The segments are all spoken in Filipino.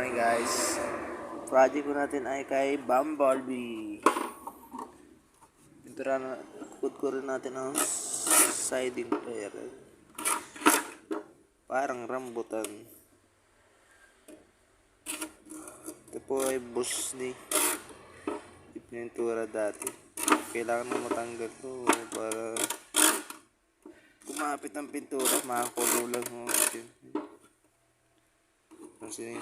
Okay guys, project ko natin ay kay Bumblebee. Pintura na, ko rin natin ang siding player. Parang rambutan. Ito po ay bus ni pintura dati. Kailangan mo matanggal to para kumapit ang pintura, makakulo lang mo. Kasi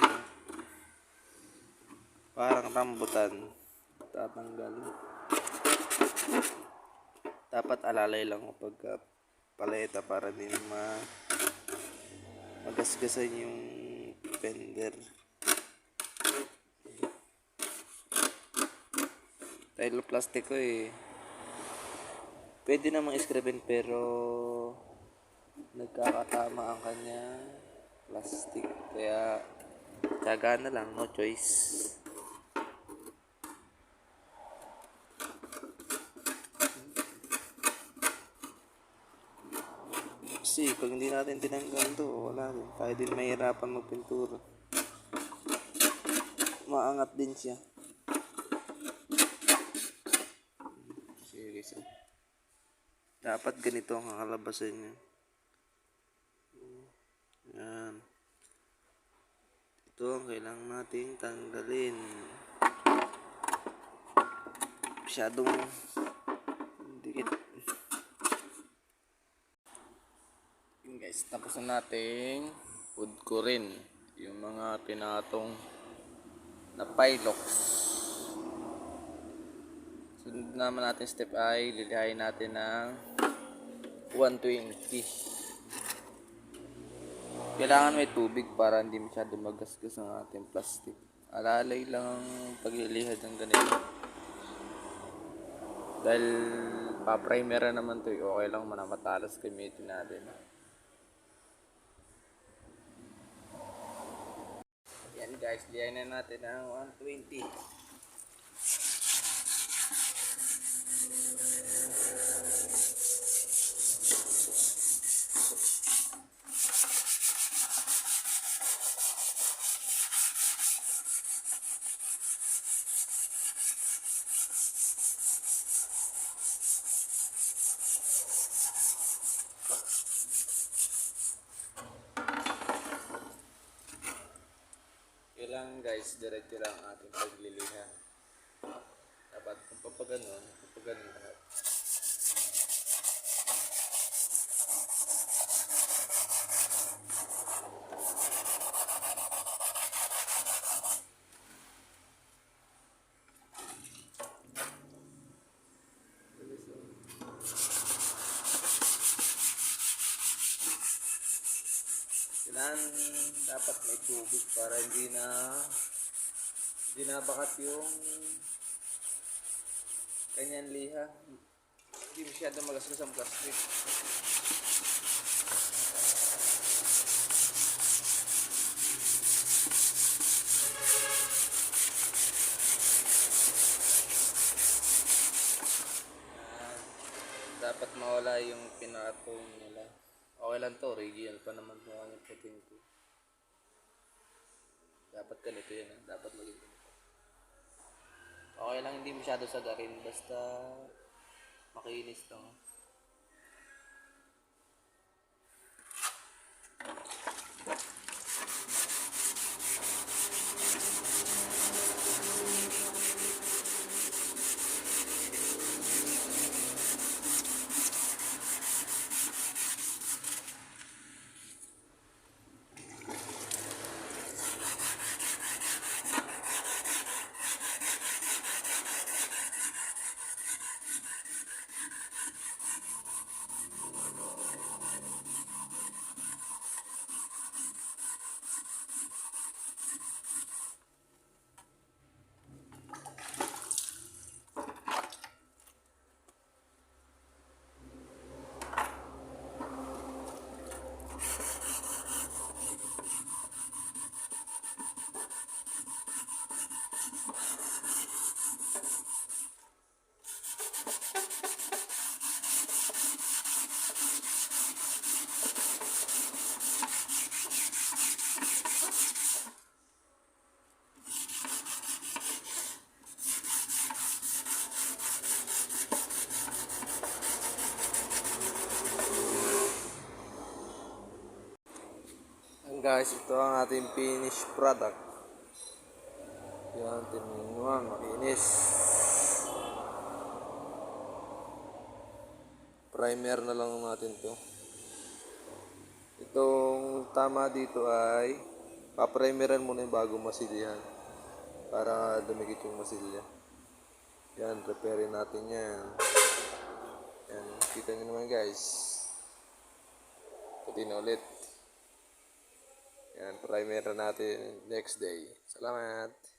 parang rambutan tatanggal. Dapat alalay lang kapag paleta para din magasgasan yung fender. Dahil plastic ko pwede namang iskrapin pero nagkakatama ang kanya plastic, kaya tiyaga na lang, no choice. Kasi pag hindi natin tinanggal to, wala rin, tayo din mahirapan magpintura, maangat din siya. Sige, dapat ganito ang kakalabasan niya. Yan. Ito ang kailangan nating tanggalin. Masyadong dikit. Yun guys, tapos na nating wood ko rin yung mga pinatong na pilox. Sunod naman natin step ay lilihain natin ng 120. Kailangan may tubig para hindi masyado magasgas ang ating plastic. Alalay lang ang paglilihad ng ganito. Dahil pa-primer naman to, okay lang manamatalas gamitin natin. Yan guys, lihain na natin ang 120. Kailangan guys, diretso lang ating pagliliha. Dapat kung papaganon lahat. Kailangan dapat may tubig para hindi bakat yung kanyang liha. Hindi masyado magasgas ang plastic. Dapat mawala yung pinatong nila. Okay lang to, original pa naman po ang puting ko. Dapat ganito yun, dapat maging ganito. Okay lang, hindi masyado sagarin, basta makinis lang. Guys, ito ang ating finished product. Yan, tinuang, makinis. Primer na lang natin to. Itong tama dito ay paprimeran muna yung bago masilyahan para dumikit yung masilya. Yan, repairin natin yan. Yan, kita nyo naman guys. Puti na ulit. Yan, primer natin next day. Salamat!